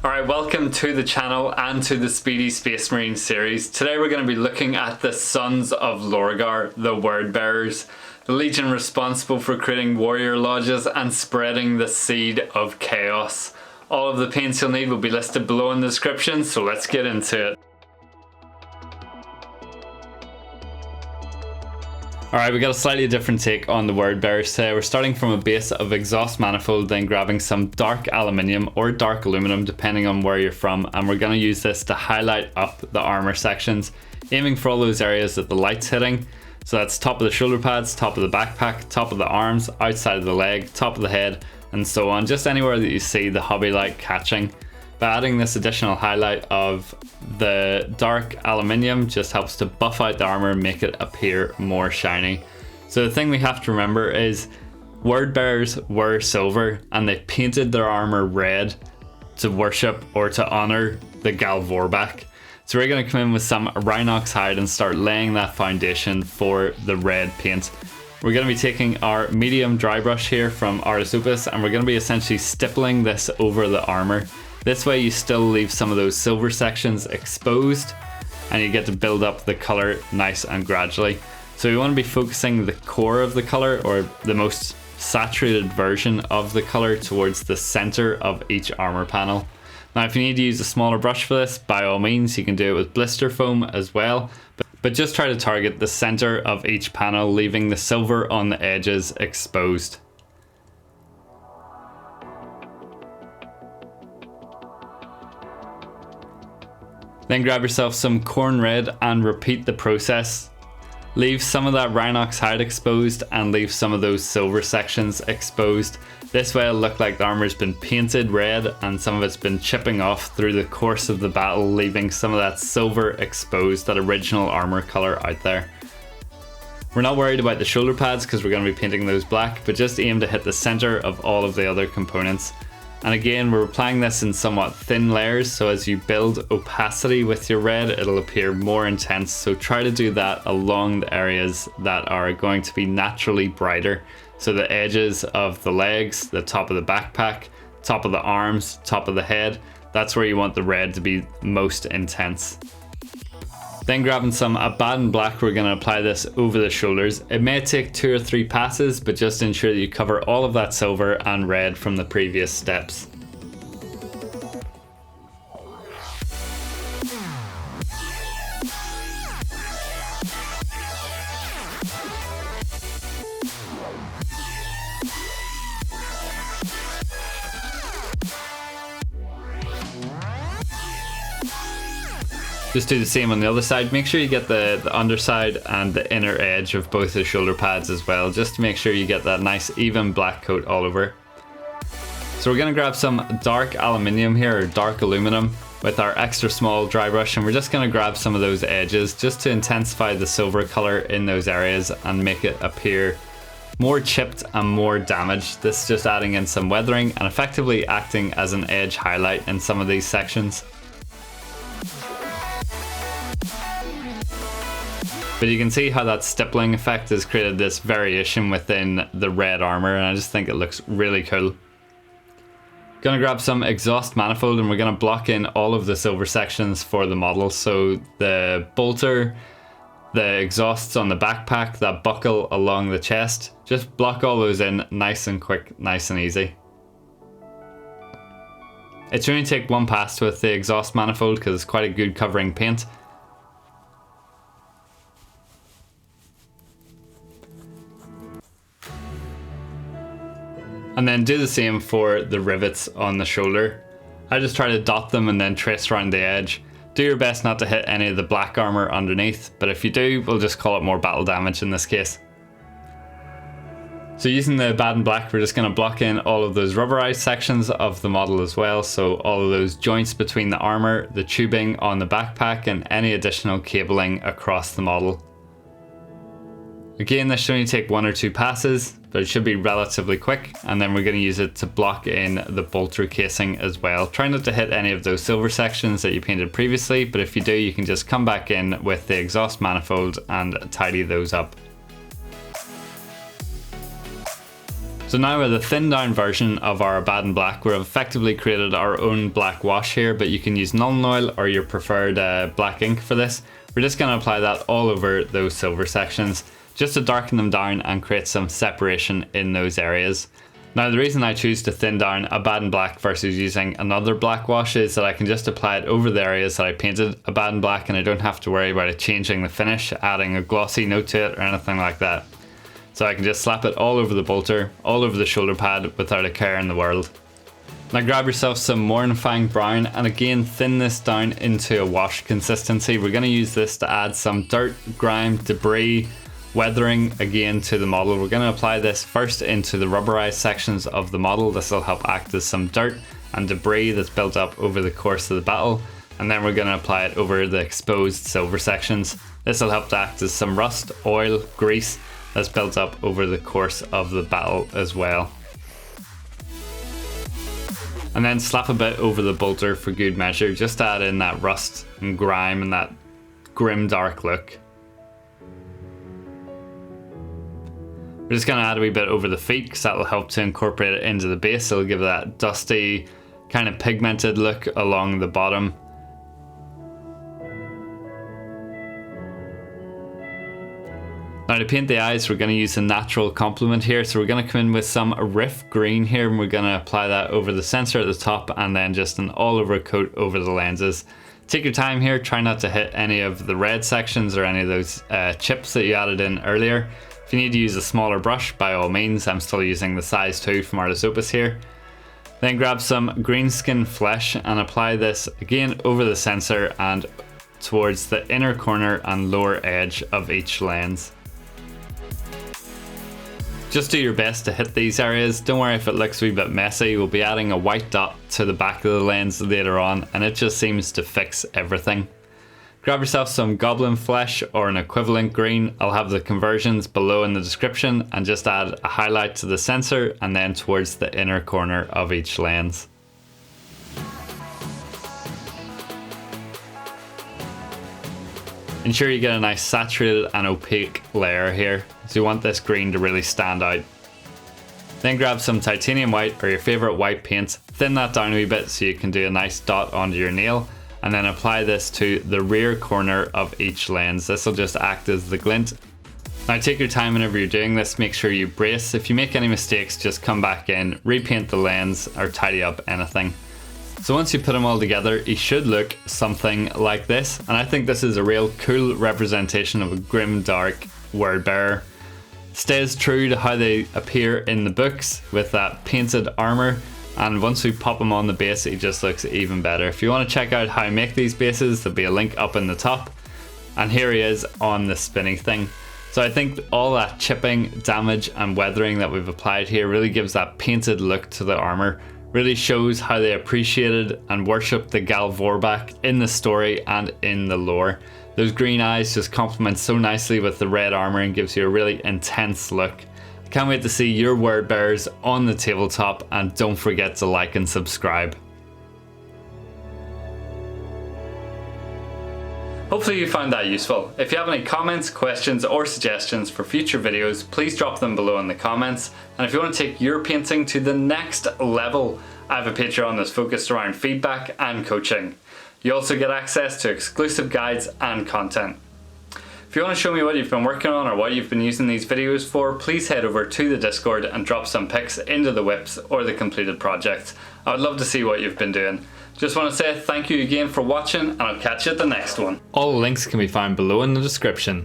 Alright, welcome to the channel and to the Speedy Space Marine series. Today we're going to be looking at the Sons of Lorgar, the Word Bearers, the legion responsible for creating warrior lodges and spreading the seed of chaos. All of the paints you'll need will be listed below in the description, so let's get into it. Alright, we got a slightly different take on the Word Bearers today. We're starting from a base of exhaust manifold, then grabbing some dark aluminium or dark aluminum depending on where you're from, and we're going to use this to highlight up the armor sections, aiming for all those areas that the light's hitting. So that's top of the shoulder pads, top of the backpack, top of the arms, outside of the leg, top of the head, and so on. Just anywhere that you see the hobby light catching. By adding this additional highlight of the dark aluminium just helps to buff out the armor and make it appear more shiny. So the thing we have to remember is Word Bearers were silver and they painted their armor red to worship or to honor the Gal Vorbak. So we're going to come in with some Rhinox hide and start laying that foundation for the red paint. We're going to be taking our medium dry brush here from Artis Opus and we're going to be essentially stippling this over the armor. This way you still leave some of those silver sections exposed and you get to build up the color nice and gradually. So we want to be focusing the core of the color, or the most saturated version of the color, towards the center of each armor panel. Now if you need to use a smaller brush for this, by all means you can do it with blister foam as well, but just try to target the center of each panel, leaving the silver on the edges exposed. Then grab yourself some corn red and repeat the process. Leave some of that Rhinox hide exposed and leave some of those silver sections exposed. This way it'll look like the armor's been painted red and some of it's been chipping off through the course of the battle, leaving some of that silver exposed, that original armor color out there. We're not worried about the shoulder pads because we're going to be painting those black, but just aim to hit the center of all of the other components. And again, we're applying this in somewhat thin layers, so as you build opacity with your red, it'll appear more intense. So try to do that along the areas that are going to be naturally brighter. So the edges of the legs, the top of the backpack, top of the arms, top of the head, that's where you want the red to be most intense. Then grabbing some Abaddon black, we're going to apply this over the shoulders. It may take 2 or 3 passes, but just ensure that you cover all of that silver and red from the previous steps. Just do the same on the other side. Make sure you get the underside and the inner edge of both the shoulder pads as well, just to make sure you get that nice even black coat all over. So we're going to grab some dark aluminium here, or dark aluminum, with our extra small dry brush, and we're just going to grab some of those edges just to intensify the silver color in those areas and make it appear more chipped and more damaged. This is just adding in some weathering and effectively acting as an edge highlight in some of these sections. But you can see how that stippling effect has created this variation within the red armor, and I just think it looks really cool. Gonna grab some exhaust manifold and we're gonna block in all of the silver sections for the model. So the bolter, the exhausts on the backpack, that buckle along the chest, just block all those in nice and quick, nice and easy. It should only take 1 pass with the exhaust manifold because it's quite a good covering paint. And then do the same for the rivets on the shoulder. I just try to dot them and then trace around the edge. Do your best not to hit any of the black armor underneath, but if you do, we'll just call it more battle damage in this case. So using the Abaddon black, we're just going to block in all of those rubberized sections of the model as well. So all of those joints between the armor, the tubing on the backpack, and any additional cabling across the model. Again, this should only take 1 or 2 passes, but it should be relatively quick, and then we're going to use it to block in the bolter casing as well. Try not to hit any of those silver sections that you painted previously, but if you do, you can just come back in with the exhaust manifold and tidy those up. So now with a thinned down version of our Abaddon black, we've effectively created our own black wash here, but you can use Nuln Oil or your preferred black ink for this. We're just going to apply that all over those silver sections, just to darken them down and create some separation in those areas. Now the reason I choose to thin down Abaddon black versus using another black wash is that I can just apply it over the areas that I painted Abaddon black, and I don't have to worry about it changing the finish, adding a glossy note to it or anything like that. So I can just slap it all over the bolter, all over the shoulder pad without a care in the world. Now grab yourself some Mournfang brown and again thin this down into a wash consistency. We're going to use this to add some dirt, grime, debris, weathering again to the model. We're going to apply this first into the rubberized sections of the model. This will help act as some dirt and debris that's built up over the course of the battle, and then we're going to apply it over the exposed silver sections. This will help to act as some rust, oil, grease that's built up over the course of the battle as well. And then slap a bit over the bolter for good measure, just to add in that rust and grime and that grim dark look. We're just going to add a wee bit over the feet because that will help to incorporate it into the base. It'll give that dusty kind of pigmented look along the bottom. Now to paint the eyes, we're going to use a natural complement here. So we're going to come in with some Riff green here, and we're going to apply that over the sensor at the top and then just an all over coat over the lenses. Take your time here, try not to hit any of the red sections or any of those chips that you added in earlier. If you need to use a smaller brush, by all means. I'm still using the size 2 from Artist Opus here. Then grab some Greenskin flesh and apply this again over the sensor and towards the inner corner and lower edge of each lens. Just do your best to hit these areas. Don't worry if it looks a wee bit messy. We'll be adding a white dot to the back of the lens later on, and it just seems to fix everything. Grab yourself some Goblin flesh or an equivalent green. I'll have the conversions below in the description, and just add a highlight to the sensor and then towards the inner corner of each lens. Ensure you get a nice saturated and opaque layer here, so you want this green to really stand out. Then grab some titanium white or your favourite white paint, thin that down a wee bit so you can do a nice dot onto your nail, and then apply this to the rear corner of each lens. This will just act as the glint. Now take your time whenever you're doing this, make sure you brace. If you make any mistakes, just come back in, repaint the lens or tidy up anything. So once you put them all together, you should look something like this, and I think this is a real cool representation of a grim dark word bearer. Stays true to how they appear in the books with that painted armour, and once we pop them on the base it just looks even better. If you want to check out how I make these bases, there'll be a link up in the top, and here he is on the spinning thing. So I think all that chipping, damage and weathering that we've applied here really gives that painted look to the armour. Really shows how they appreciated and worshipped the Gal Vorbak in the story and in the lore. Those green eyes just complement so nicely with the red armor and gives you a really intense look. I can't wait to see your word bearers on the tabletop, and don't forget to like and subscribe. Hopefully you found that useful. If you have any comments, questions or suggestions for future videos, please drop them below in the comments. And if you want to take your painting to the next level, I have a Patreon that's focused around feedback and coaching. You also get access to exclusive guides and content. If you want to show me what you've been working on or what you've been using these videos for, please head over to the Discord and drop some pics into the whips or the completed projects. I would love to see what you've been doing. Just want to say thank you again for watching, and I'll catch you at the next one. All links can be found below in the description.